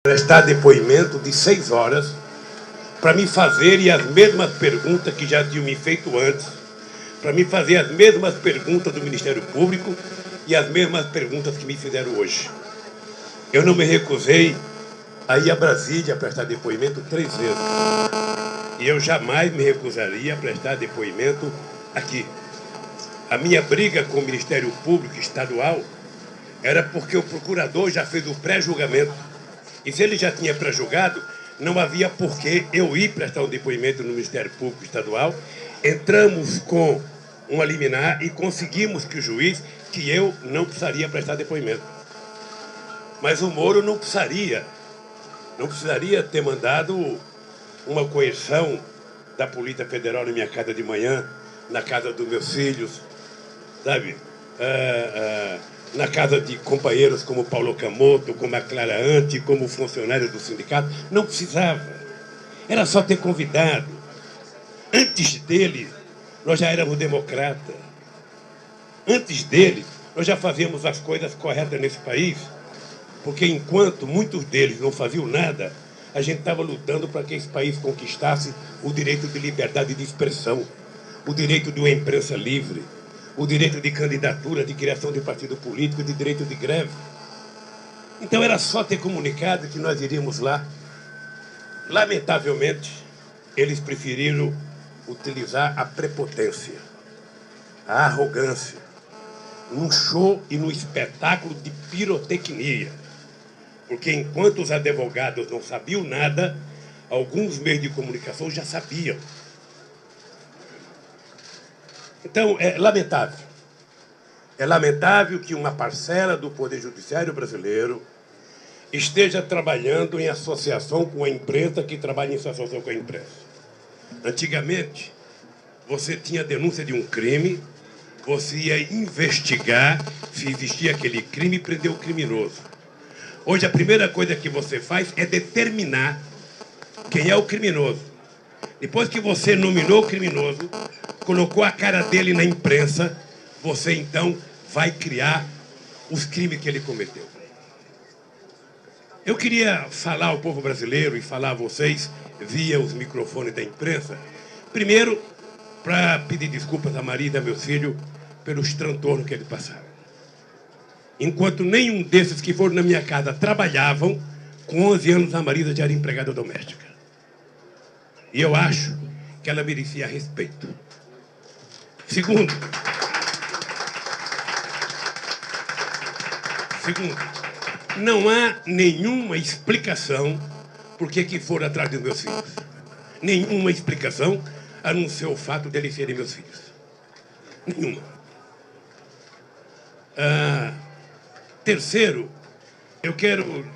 prestar depoimento de 6 horas para me fazerem as mesmas perguntas que já tinham me feito antes, para me fazer as mesmas perguntas do Ministério Público e as mesmas perguntas que me fizeram hoje. Eu não me recusei a ir a Brasília a prestar depoimento 3 vezes. E eu jamais me recusaria a prestar depoimento aqui. A minha briga com o Ministério Público Estadual era porque o procurador já fez o pré-julgamento. E se ele já tinha pré-julgado, não havia por que eu ir prestar um depoimento no Ministério Público Estadual. Entramos com uma liminar e conseguimos que o juiz, que eu não precisaria prestar depoimento. Mas o Moro não precisaria ter mandado uma coerção da Polícia Federal na minha casa de manhã, na casa dos meus filhos, sabe? Na casa de companheiros como Paulo Camoto, como a Clara Ante, como funcionários do sindicato. Não precisava. Era só ter convidado. Antes dele, nós já éramos democratas. Antes dele, nós já fazíamos as coisas corretas nesse país. Porque enquanto muitos deles não faziam nada, a gente estava lutando para que esse país conquistasse o direito de liberdade de expressão, o direito de uma imprensa livre, o direito de candidatura, de criação de partido político, de direito de greve. Então era só ter comunicado que nós iríamos lá. Lamentavelmente, eles preferiram utilizar a prepotência, a arrogância, num show e num espetáculo de pirotecnia. Porque enquanto os advogados não sabiam nada, alguns meios de comunicação já sabiam. Então, é lamentável. É lamentável que uma parcela do Poder Judiciário brasileiro esteja trabalhando em associação com a imprensa que trabalha em associação com a imprensa. Antigamente, você tinha denúncia de um crime, você ia investigar se existia aquele crime e prender o criminoso. Hoje, a primeira coisa que você faz é determinar quem é o criminoso. Depois que você nominou o criminoso, colocou a cara dele na imprensa, você então vai criar os crimes que ele cometeu. Eu queria falar ao povo brasileiro e falar a vocês via os microfones da imprensa, primeiro para pedir desculpas a Maria e a meus filhos pelos transtornos que eles passaram. Enquanto nenhum desses que foram na minha casa trabalhavam, com 11 anos a Marisa já era empregada doméstica. E eu acho que ela merecia respeito. Segundo, não há nenhuma explicação por que foram atrás dos meus filhos. Nenhuma explicação, a não ser o fato de eles serem meus filhos. Nenhuma. Terceiro, eu quero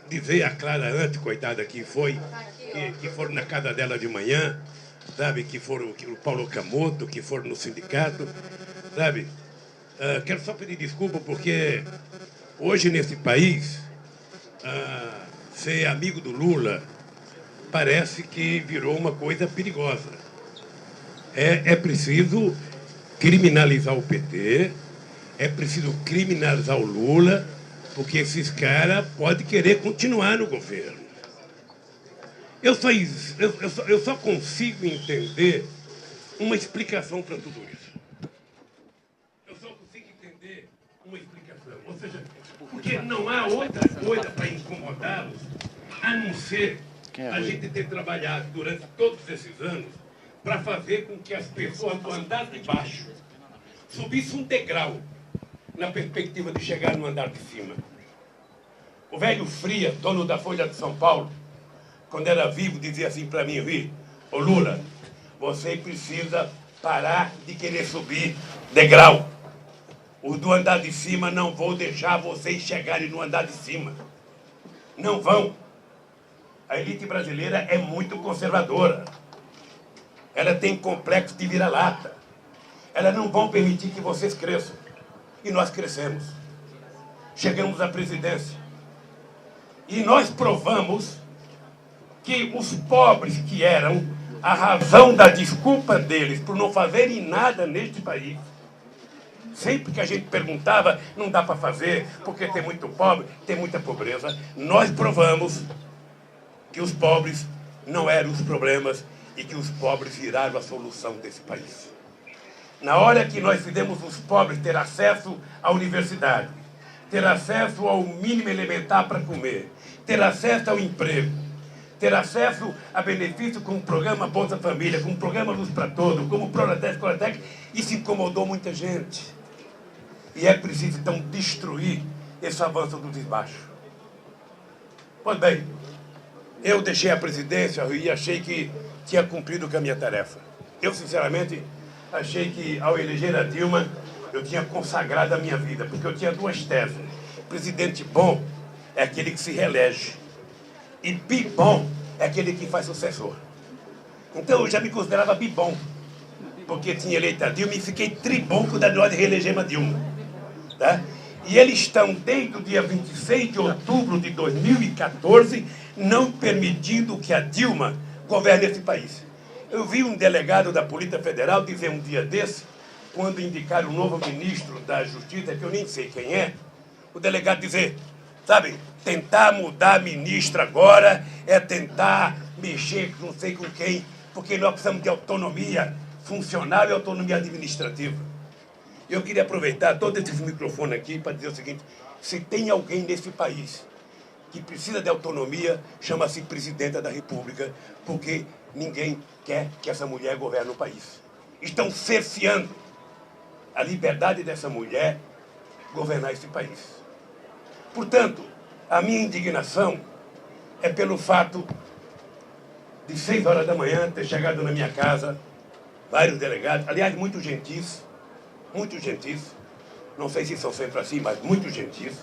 dizer à Clara Ante, coitada, que foram na casa dela de manhã, sabe, que foram o Paulo Camoto, que foram no sindicato, sabe? Quero só pedir desculpa porque hoje nesse país, ser amigo do Lula parece que virou uma coisa perigosa. É preciso criminalizar o PT, é preciso criminalizar o Lula, porque esses caras podem querer continuar no governo. Eu só consigo entender uma explicação para tudo isso. Eu só consigo entender uma explicação. Ou seja, porque não há outra coisa para incomodá-los, a não ser a gente ter trabalhado durante todos esses anos para fazer com que as pessoas do andar de baixo subissem um degrau na perspectiva de chegar no andar de cima. O velho Frias, dono da Folha de São Paulo, quando era vivo, dizia assim para mim: ô Lula, você precisa parar de querer subir degrau. Os do andar de cima não vão deixar vocês chegarem no andar de cima. Não vão. A elite brasileira é muito conservadora. Ela tem complexo de vira-lata. Elas não vão permitir que vocês cresçam. E nós crescemos. Chegamos à presidência. E nós provamos que os pobres que eram a razão da desculpa deles por não fazerem nada neste país Sempre que a gente perguntava, não dá para fazer, porque tem muito pobre, tem muita pobreza. Nós provamos que os pobres não eram os problemas e que os pobres viraram a solução desse país. Na hora que nós fizemos os pobres ter acesso à universidade, ter acesso ao mínimo elementar para comer, ter acesso ao emprego, ter acesso a benefício como o programa Bolsa Família, como o programa Luz para Todos, como o Pronatec, isso incomodou muita gente. E é preciso, então, destruir esse avanço do desbaixo. Pois bem, eu deixei a presidência e achei que tinha cumprido com a minha tarefa. Eu, sinceramente, achei que, ao eleger a Dilma, eu tinha consagrado a minha vida, porque eu tinha duas teses. Presidente bom é aquele que se reelege, e bibom é aquele que faz sucessor. Então, eu já me considerava bibom, porque tinha eleito a Dilma e fiquei tribom quando nós reelegemos a Dilma. Tá? E eles estão, desde o dia 26 de outubro de 2014, não permitindo que a Dilma governe esse país. Eu vi um delegado da Polícia Federal dizer um dia desse, quando indicaram o novo ministro da Justiça, que eu nem sei quem é, o delegado dizer, sabe, tentar mudar a ministra agora é tentar mexer com não sei com quem, porque nós precisamos de autonomia funcional e autonomia administrativa. Eu queria aproveitar todo esse microfone aqui para dizer o seguinte, se tem alguém nesse país que precisa de autonomia, chama-se Presidenta da República, porque ninguém quer que essa mulher governe o país. Estão cerceando a liberdade dessa mulher governar esse país. Portanto, a minha indignação é pelo fato de 6 horas da manhã ter chegado na minha casa vários delegados, aliás, muito gentis, não sei se são sempre assim, mas muito gentis,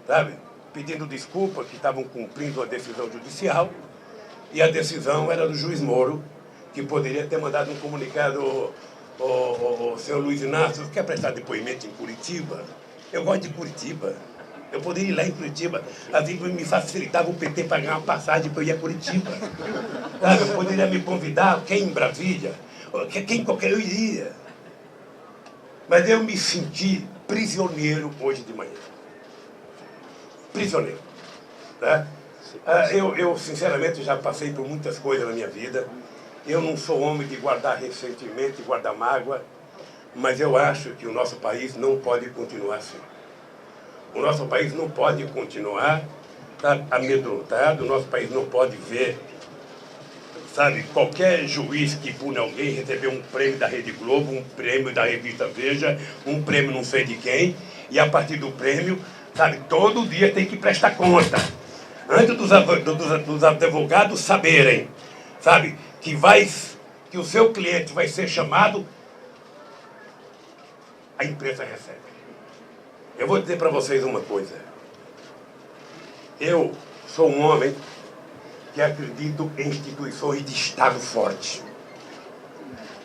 sabe? Pedindo desculpa que estavam cumprindo a decisão judicial, e a decisão era do juiz Moro, que poderia ter mandado um comunicado, o senhor Luiz Inácio, quer prestar depoimento em Curitiba? Eu gosto de Curitiba. Eu poderia ir lá em Curitiba, assim me facilitava o PT pagar uma passagem para eu ir a Curitiba. Sabe? Eu poderia me convidar, quem em Brasília, quem qualquer eu iria. Mas eu me senti prisioneiro hoje de manhã. Prisioneiro. Tá? Eu, sinceramente, já passei por muitas coisas na minha vida. Eu não sou homem de guardar ressentimento e guardar mágoa, mas eu acho que o nosso país não pode continuar assim. O nosso país não pode continuar, tá, amedrontado, o nosso país não pode ver, sabe, qualquer juiz que pune alguém receber um prêmio da Rede Globo, um prêmio da revista Veja, um prêmio não sei de quem, e a partir do prêmio, sabe, todo dia tem que prestar conta. Antes dos advogados saberem, sabe, que o seu cliente vai ser chamado, a imprensa recebe. Eu vou dizer para vocês uma coisa. Eu sou um homem que acredito em instituições de Estado forte.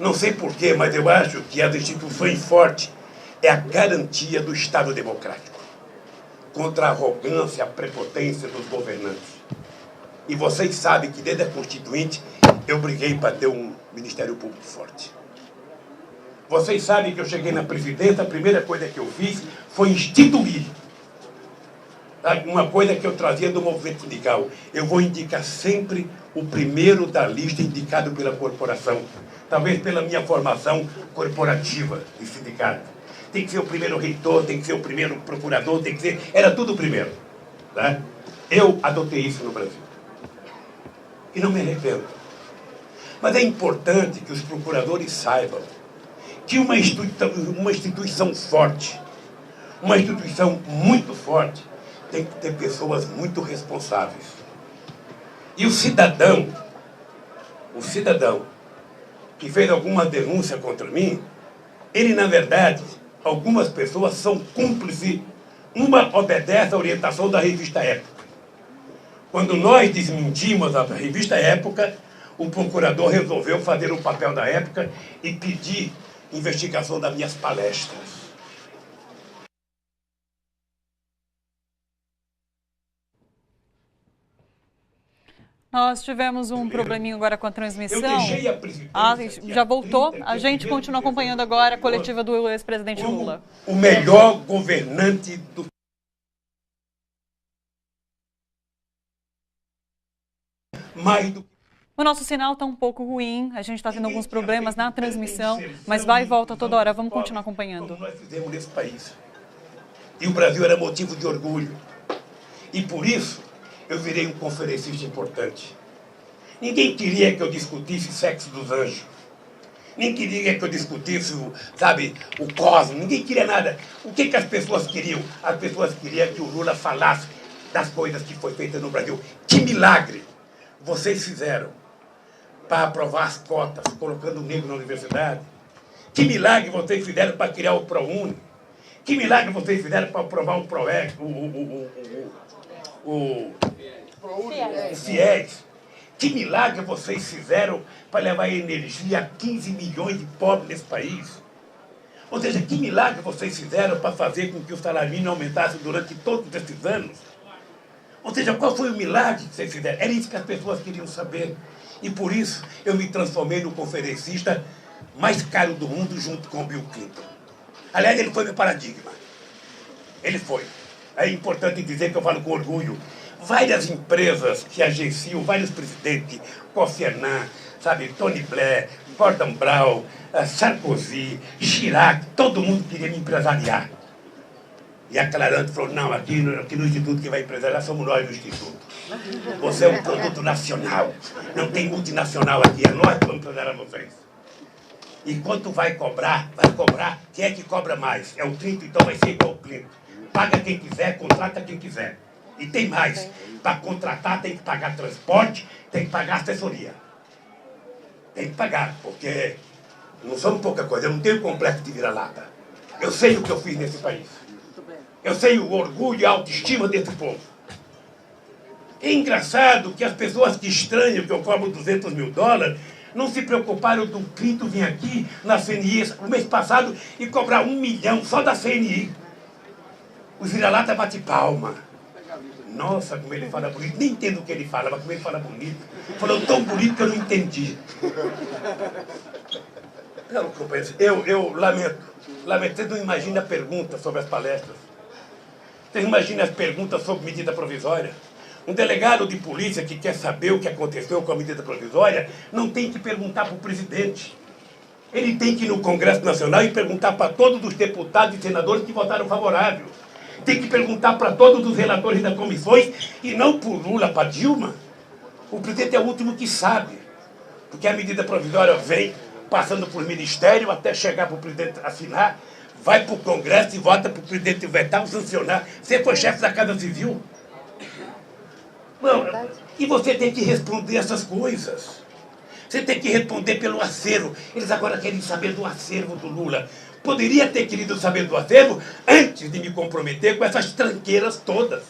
Não sei porquê, mas eu acho que as instituições fortes é a garantia do Estado democrático contra a arrogância, a prepotência dos governantes. E vocês sabem que desde a Constituinte eu briguei para ter um Ministério Público forte. Vocês sabem que eu cheguei na presidência, a primeira coisa que eu fiz foi instituir uma coisa que eu trazia do movimento sindical. Eu vou indicar sempre o primeiro da lista indicado pela corporação, talvez pela minha formação corporativa de sindicato. Tem que ser o primeiro reitor, tem que ser o primeiro procurador, tem que ser... Era tudo o primeiro. Tá? Eu adotei isso no Brasil. E não me arrependo. Mas é importante que os procuradores saibam que uma instituição forte, uma instituição muito forte, tem que ter pessoas muito responsáveis. E o cidadão que fez alguma denúncia contra mim, ele, na verdade, algumas pessoas são cúmplices, uma obedece à orientação da revista Época. Quando nós desmentimos a revista Época, o procurador resolveu fazer o papel da Época e pedir investigação das minhas palestras. Nós tivemos um probleminha agora com a transmissão. Eu deixei a presidência. Já voltou. A gente continua acompanhando agora a coletiva do ex-presidente Lula. O melhor governante do mais do. O nosso sinal está um pouco ruim, a gente está tendo alguns problemas na transmissão, mas vai e volta toda hora, vamos continuar acompanhando. Como nós fizemos nesse país. E o Brasil era motivo de orgulho. E por isso, eu virei um conferencista importante. Ninguém queria que eu discutisse sexo dos anjos. Nem queria que eu discutisse, o cosmos. Ninguém queria nada. O que as pessoas queriam? As pessoas queriam que o Lula falasse das coisas que foi feitas no Brasil. Que milagre vocês fizeram para aprovar as cotas, colocando o negro na universidade? Que milagre vocês fizeram para criar o ProUni? Que milagre vocês fizeram para aprovar o ProEx, o FIES? Que milagre vocês fizeram para levar energia a 15 milhões de pobres nesse país? Ou seja, que milagre vocês fizeram para fazer com que o salário mínimo aumentasse durante todos esses anos? Ou seja, qual foi o milagre que vocês fizeram? Era isso que as pessoas queriam saber. E por isso eu me transformei no conferencista mais caro do mundo junto com o Bill Clinton. Aliás, ele foi meu paradigma. Ele foi. É importante dizer que eu falo com orgulho. Várias empresas que agenciam, vários presidentes, Kofi Annan, Tony Blair, Gordon Brown, Sarkozy, Chirac, todo mundo queria me empresariar. E a Clarante falou, não, aqui no Instituto que vai empresariar somos nós no Instituto. Você é um produto nacional, não tem multinacional aqui, é nós que vamos empresariar vocês. E quanto vai cobrar, quem é que cobra mais? É o Clinton, então vai ser igual o Clinton. Paga quem quiser, contrata quem quiser. E tem mais, para contratar tem que pagar transporte, tem que pagar assessoria. Tem que pagar, porque não somos pouca coisa, eu não tenho complexo de vira-lata. Eu sei o que eu fiz nesse país. Eu sei o orgulho e a autoestima desse povo. É engraçado que as pessoas que estranham que eu cobro 200 mil dólares não se preocuparam do Clinton vir aqui na CNI no mês passado e cobrar 1 milhão só da CNI. Os vira-lata bate palma. Nossa, como ele fala bonito. Nem entendo o que ele fala, mas como ele fala bonito. Falou tão bonito que eu não entendi. Não, companheiro, eu lamento. Vocês não imaginam a pergunta sobre as palestras. Vocês imaginam as perguntas sobre medida provisória? Um delegado de polícia que quer saber o que aconteceu com a medida provisória não tem que perguntar para o presidente. Ele tem que ir no Congresso Nacional e perguntar para todos os deputados e senadores que votaram favorável. Tem que perguntar para todos os relatores das comissões e não para o Lula, para Dilma. O presidente é o último que sabe. Porque a medida provisória vem passando por ministério até chegar para o presidente assinar, vai para o Congresso e vota para o presidente vetar ou sancionar. Você foi chefe da Casa Civil. Não, e você tem que responder essas coisas. Você tem que responder pelo acervo. Eles agora querem saber do acervo do Lula. Poderia ter querido saber do acervo antes de me comprometer com essas tranqueiras todas.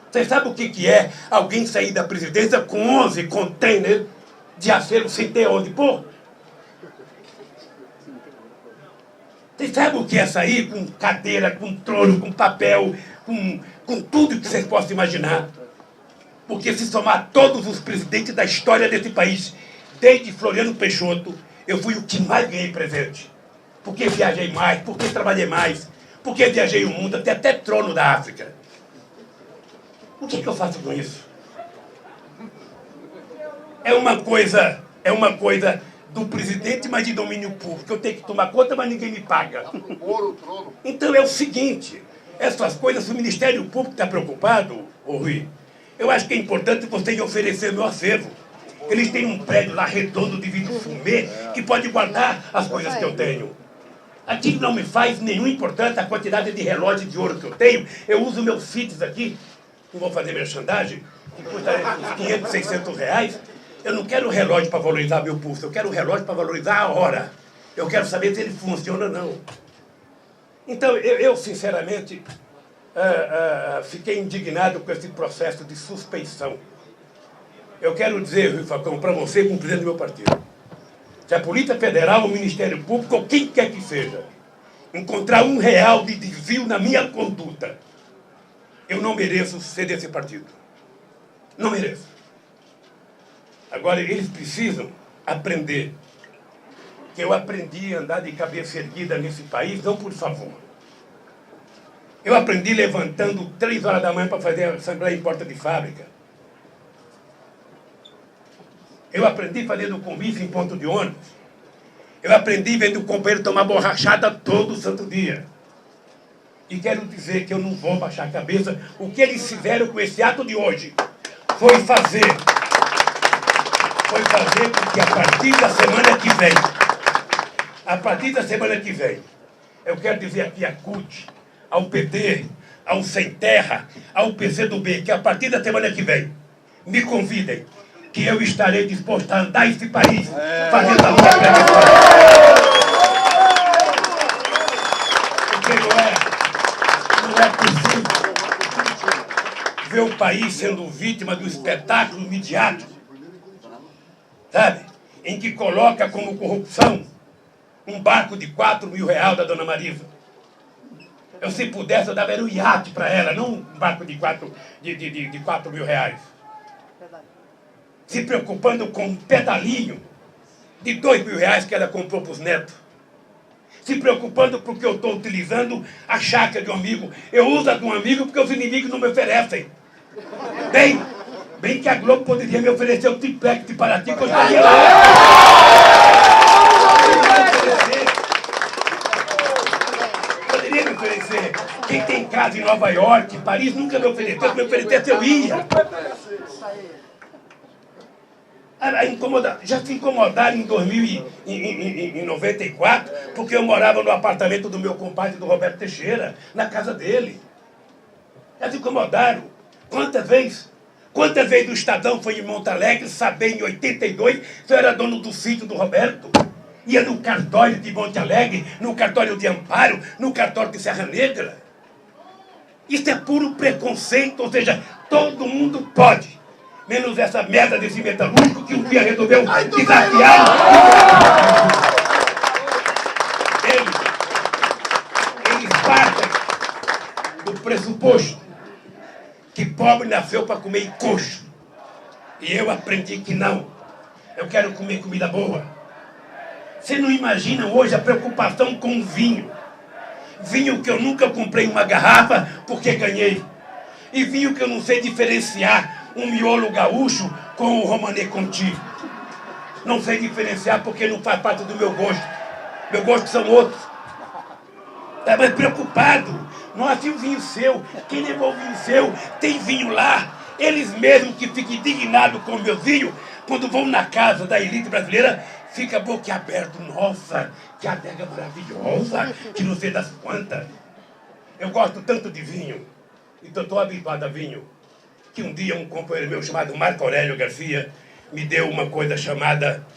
Vocês sabem o que é alguém sair da presidência com 11 containers de acervo sem ter onde pôr? Vocês sabem o que é sair com cadeira, com trono, com papel, com tudo que vocês possam imaginar? Porque se somar todos os presidentes da história desse país, desde Floriano Peixoto, eu fui o que mais ganhei presente. Porque viajei mais, porque trabalhei mais, porque viajei o mundo, até trono da África. O que eu faço com isso? É uma coisa do presidente, mas de domínio público. Eu tenho que tomar conta, mas ninguém me paga. Então é o seguinte, essas coisas, o Ministério Público está preocupado, ô Rui, eu acho que é importante vocês oferecerem meu acervo. Eles têm um prédio lá redondo de vidro fumê que pode guardar as coisas que eu tenho. Aqui não me faz nenhum importante a quantidade de relógio de ouro que eu tenho. Eu uso meus CITES aqui, não vou fazer merchandising, que custa uns 500, 600 reais. Eu não quero o relógio para valorizar meu pulso, eu quero o relógio para valorizar a hora. Eu quero saber se ele funciona ou não. Então, eu sinceramente, fiquei indignado com esse processo de suspeição. Eu quero dizer, Rui Falcão, para você, como presidente do meu partido, se a Polícia Federal, o Ministério Público, ou quem quer que seja, encontrar R$1 de desvio na minha conduta, eu não mereço ser desse partido. Não mereço. Agora, eles precisam aprender. Que eu aprendi a andar de cabeça erguida nesse país, não por favor. Eu aprendi levantando 3 horas da manhã para fazer a assembleia em porta de fábrica. Eu aprendi fazendo convite em ponto de ônibus. Eu aprendi vendo o companheiro tomar borrachada todo santo dia. E quero dizer que eu não vou baixar a cabeça. O que eles fizeram com esse ato de hoje foi fazer porque a partir da semana que vem, eu quero dizer aqui a CUT, ao PT, ao Sem Terra, ao PCdoB, que a partir da semana que vem, me convidem, que eu estarei disposto a andar esse país fazendo a minha prevenção. Porque não é possível ver o país sendo vítima do espetáculo midiático, sabe? Em que coloca como corrupção um barco de R$4.000 da dona Marisa. Eu, se pudesse, eu dava um iate para ela, não um barco de R$4.000. Se preocupando com um pedalinho de R$2.000 que ela comprou para os netos. Se preocupando porque eu estou utilizando a chácara de um amigo. Eu uso a de um amigo porque os inimigos não me oferecem. Bem que a Globo poderia me oferecer o triplex de Paraty, que eu estaria lá. Poderia me oferecer. Quem tem casa em Nova York, Paris, nunca me ofereceu. Se me oferecesse, eu ia. Já se incomodaram em 94, porque eu morava no apartamento do meu compadre, do Roberto Teixeira, na casa dele. Já se incomodaram. Quantas vezes? Quantas vezes o Estadão foi em Monte Alegre, saber em 82, se eu era dono do sítio do Roberto? Ia no cartório de Monte Alegre, no cartório de Amparo, no cartório de Serra Negra. Isso é puro preconceito, ou seja, todo mundo pode. Menos essa merda desse metalúrgico que um dia resolveu desafiar. Eles partem do pressuposto que pobre nasceu para comer coxo. E eu aprendi que não. Eu quero comer comida boa. Você não imagina hoje a preocupação com o vinho. Vinho que eu nunca comprei uma garrafa porque ganhei. E vinho que eu não sei diferenciar um miolo gaúcho com o Romanée Conti. Não sei diferenciar porque não faz parte do meu gosto. Meu gosto são outros. Tá mais preocupado. Nossa, e o vinho seu? Quem levou o vinho seu? Tem vinho lá. Eles mesmos que ficam indignados com o meu vinho, quando vão na casa da elite brasileira, fica boquiaberto. Nossa, que adega maravilhosa, que não sei das quantas. Eu gosto tanto de vinho, então estou habituado a vinho, que um dia um companheiro meu chamado Marco Aurélio Garcia me deu uma coisa chamada...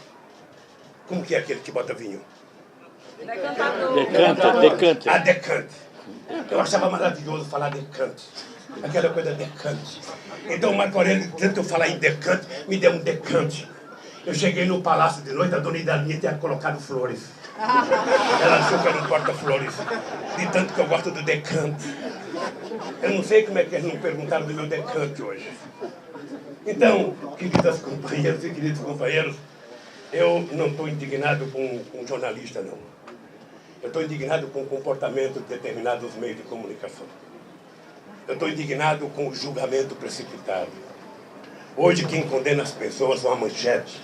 Como que é aquele que bota vinho? Decante. A decante. Eu achava maravilhoso falar decante. Aquela coisa decante. Então o Marco Aurélio, tanto eu falar em decante, me deu um decante. Eu cheguei no palácio de noite, a dona Idalinha tinha colocado flores. Ela achou que era um porta-flores. De tanto que eu gosto do decante. Eu não sei como é que eles não perguntaram do meu decante hoje. Então, queridas companheiras e queridos companheiros, eu não estou indignado com um jornalista, não. Eu estou indignado com o comportamento de determinados meios de comunicação. Eu estou indignado com o julgamento precipitado. Hoje quem condena as pessoas são a manchete.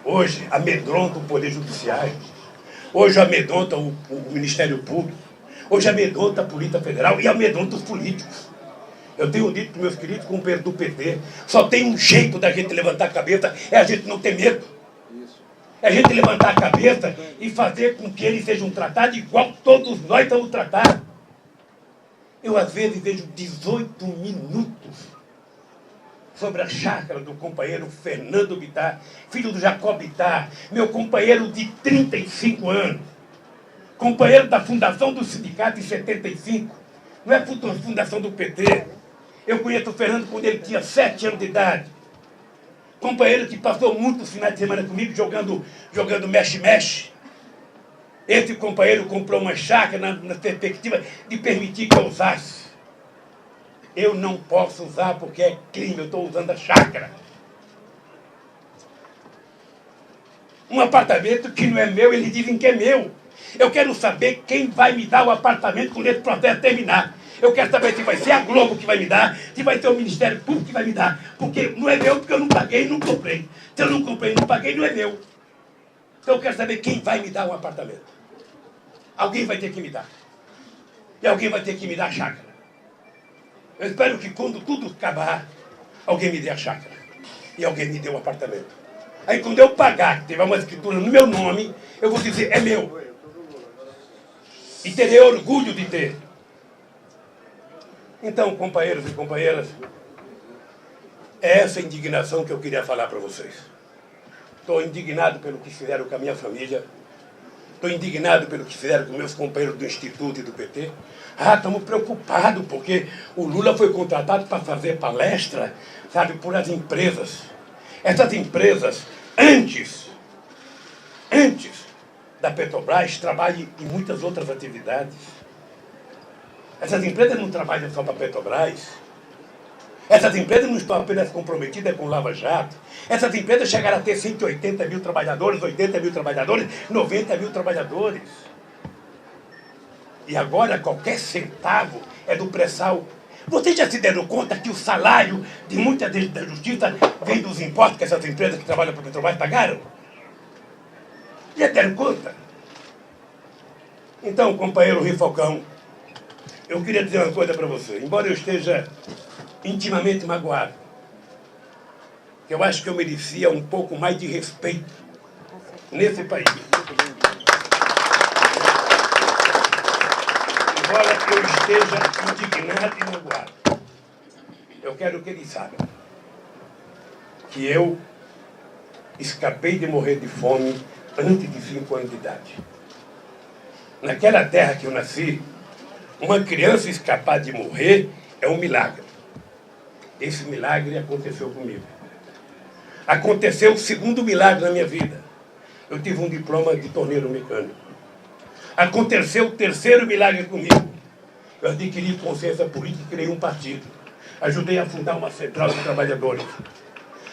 Hoje amedronta o Poder Judiciário. Hoje amedronta o Ministério Público. Hoje amedronta a Polícia Federal e amedronta os políticos. Eu tenho dito para meus queridos companheiros do PT, só tem um jeito da gente levantar a cabeça, é a gente não ter medo. É a gente levantar a cabeça e fazer com que eles sejam tratados igual todos nós estamos tratados. Eu, às vezes, vejo 18 minutos sobre a chácara do companheiro Fernando Bittar, filho do Jacob Bittar, meu companheiro de 35 anos, companheiro da fundação do sindicato em 75, não é fundação do PT. Eu conheço o Fernando quando ele tinha 7 anos de idade. Companheiro que passou muitos finais de semana comigo jogando mexe-mexe. Esse companheiro comprou uma chácara na perspectiva de permitir que eu usasse. Eu não posso usar porque é crime, eu estou usando a chácara. Um apartamento que não é meu, eles dizem que é meu. Eu quero saber quem vai me dar o apartamento quando esse processo terminar. Eu quero saber se vai ser a Globo que vai me dar, se vai ser o Ministério Público que vai me dar. Porque não é meu, porque eu não paguei e não comprei. Se eu não comprei e não paguei, não é meu. Então eu quero saber quem vai me dar um apartamento. Alguém vai ter que me dar. E alguém vai ter que me dar a chácara. Eu espero que quando tudo acabar, alguém me dê a chácara. E alguém me dê o apartamento. Aí quando eu pagar, que tiver uma escritura no meu nome, eu vou dizer, é meu. E terei orgulho de ter. Então, companheiros e companheiras, é essa indignação que eu queria falar para vocês. Estou indignado pelo que fizeram com a minha família. Estou indignado pelo que fizeram com meus companheiros do Instituto e do PT. Estamos preocupados porque o Lula foi contratado para fazer palestra, sabe, por as empresas. Essas empresas, antes da Petrobras, trabalham em muitas outras atividades. Essas empresas não trabalham só para a Petrobras. Essas empresas não estão apenas comprometidas com o Lava Jato. Essas empresas chegaram a ter 180 mil trabalhadores, 80 mil trabalhadores, 90 mil trabalhadores. E agora qualquer centavo é do pré-sal. Vocês já se deram conta que o salário de muita da justiça vem dos impostos que essas empresas que trabalham para a Petrobras pagaram? Já deram conta? Então, companheiro Rui Falcão, eu queria dizer uma coisa para você. Embora eu esteja intimamente magoado, que eu acho que eu merecia um pouco mais de respeito nesse país. Embora eu esteja indignado e magoado, eu quero que eles saibam que eu escapei de morrer de fome antes de 5 anos de idade. Naquela terra que eu nasci, uma criança escapar de morrer é um milagre. Esse milagre aconteceu comigo. Aconteceu o segundo milagre na minha vida. Eu tive um diploma de torneiro mecânico. Aconteceu o terceiro milagre comigo. Eu adquiri consciência política e criei um partido. Ajudei a fundar uma central de trabalhadores.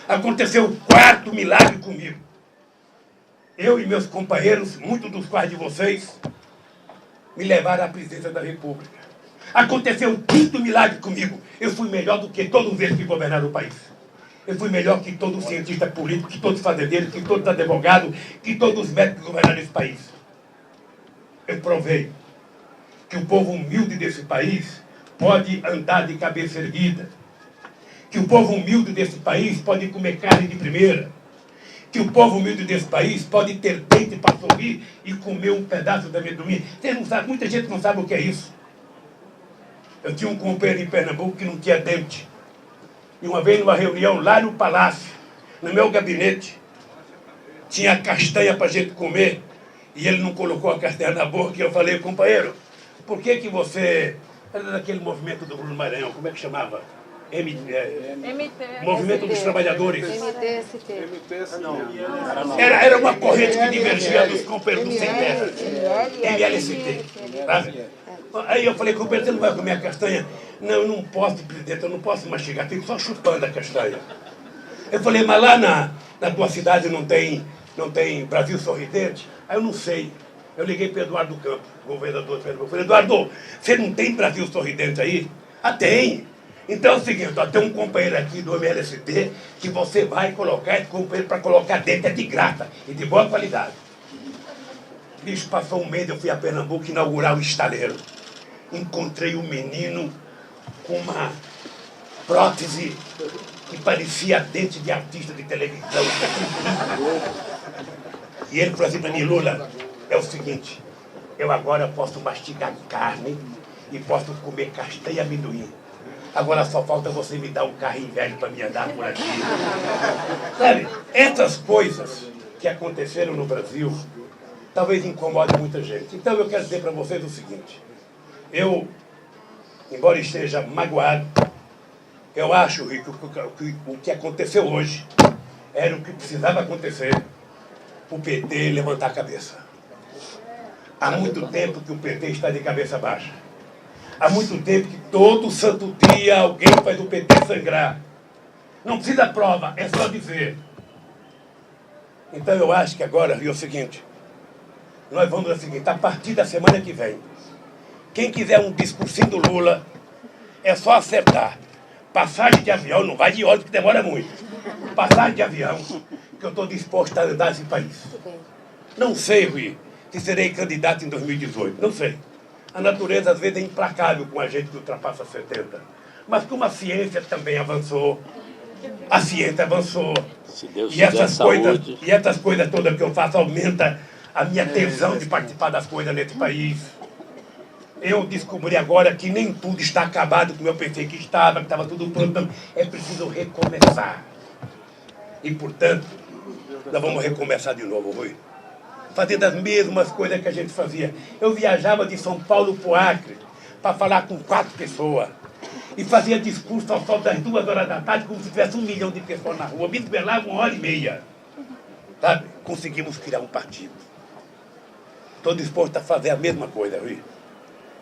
Aconteceu o quarto milagre comigo. Eu e meus companheiros, muitos dos quais de vocês, me levaram à presidência da República. Aconteceu o quinto milagre comigo. Eu fui melhor do que todos eles que governaram o país. Eu fui melhor que todo cientista político, que todos os fazendeiros, que todos os advogados, que todos os médicos que governaram esse país. Eu provei que o povo humilde desse país pode andar de cabeça erguida. Que o povo humilde desse país pode comer carne de primeira. Que o povo humilde desse país pode ter dente para sorrir e comer um pedaço de amendoim. Vocês não sabem, muita gente não sabe o que é isso. Eu tinha um companheiro em Pernambuco que não tinha dente. E uma vez numa reunião lá no palácio, no meu gabinete, tinha castanha para a gente comer, e ele não colocou a castanha na boca, e eu falei, companheiro, por que você... Era daquele movimento do Bruno Maranhão, como é que chamava? Movimento dos Trabalhadores. Era uma corrente que divergia dos companheiros do CETES. MLST. Aí eu falei, companheiro, você não vai comer a castanha? Não, eu não posso, presidente, eu não posso mastigar, fico só chupando a castanha. Eu falei, mas lá na tua cidade não tem Brasil Sorridente? Aí eu não sei. Eu liguei para Eduardo Campos, governador de Pernambuco. Falei, Eduardo, você não tem Brasil Sorridente aí? Ah, tem. Então é o seguinte, ó, tem um companheiro aqui do MLST que você vai colocar esse companheiro para colocar dentro, é de graça e de boa qualidade. Bicho, passou um mês, eu fui a Pernambuco inaugurar o estaleiro. Encontrei um menino com uma prótese que parecia dente de artista de televisão. E ele falou assim para mim, Lula, é o seguinte, eu agora posso mastigar carne e posso comer castanha e amendoim. Agora só falta você me dar um carrinho velho para me andar por aqui. Sabe, essas coisas que aconteceram no Brasil talvez incomodem muita gente. Então eu quero dizer para vocês o seguinte. Eu, embora esteja magoado, eu acho que o que aconteceu hoje era o que precisava acontecer. O PT levantar a cabeça. Há muito tempo que o PT está de cabeça baixa. Há muito tempo que todo santo dia alguém faz o PT sangrar. Não precisa prova, é só dizer. Então eu acho que agora é o seguinte, nós vamos ao seguinte, a partir da semana que vem, quem quiser um discursinho do Lula, é só acertar. Passagem de avião, não vai de ônibus que demora muito. Passagem de avião, que eu estou disposto a andar nesse país. Não sei, Rui, se serei candidato em 2018, não sei. A natureza às vezes é implacável com a gente que ultrapassa 70. Mas como a ciência também avançou, a ciência avançou. Se Deus E essas saúde. coisas todas que eu faço aumenta a minha tesão de participar das coisas nesse país. Eu descobri agora que nem tudo está acabado como eu pensei que estava tudo pronto. Então, é preciso recomeçar. E, portanto, nós vamos recomeçar de novo, Rui. Fazendo as mesmas coisas que a gente fazia. Eu viajava de São Paulo para o Acre para falar com 4 pessoas. E fazia discurso ao sol das 2 horas da tarde, como se tivesse 1 milhão de pessoas na rua. Me esbelava 1h30. Sabe? Conseguimos criar um partido. Estou disposto a fazer a mesma coisa, Rui.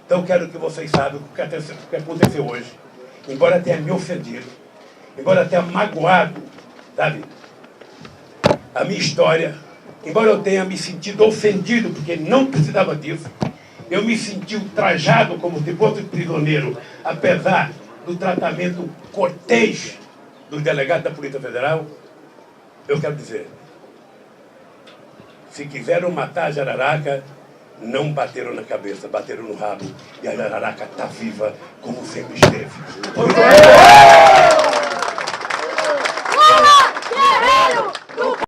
Então, quero que vocês saibam o que aconteceu hoje. Embora tenha me ofendido, embora tenha magoado, sabe, a minha história, embora eu tenha me sentido ofendido, porque não precisava disso, eu me senti ultrajado como se fosse prisioneiro, apesar do tratamento cortês dos delegados da Polícia Federal. Eu quero dizer, se quiseram matar a Jararaca, não bateram na cabeça, bateram no rabo. E a Jararaca está viva como sempre esteve.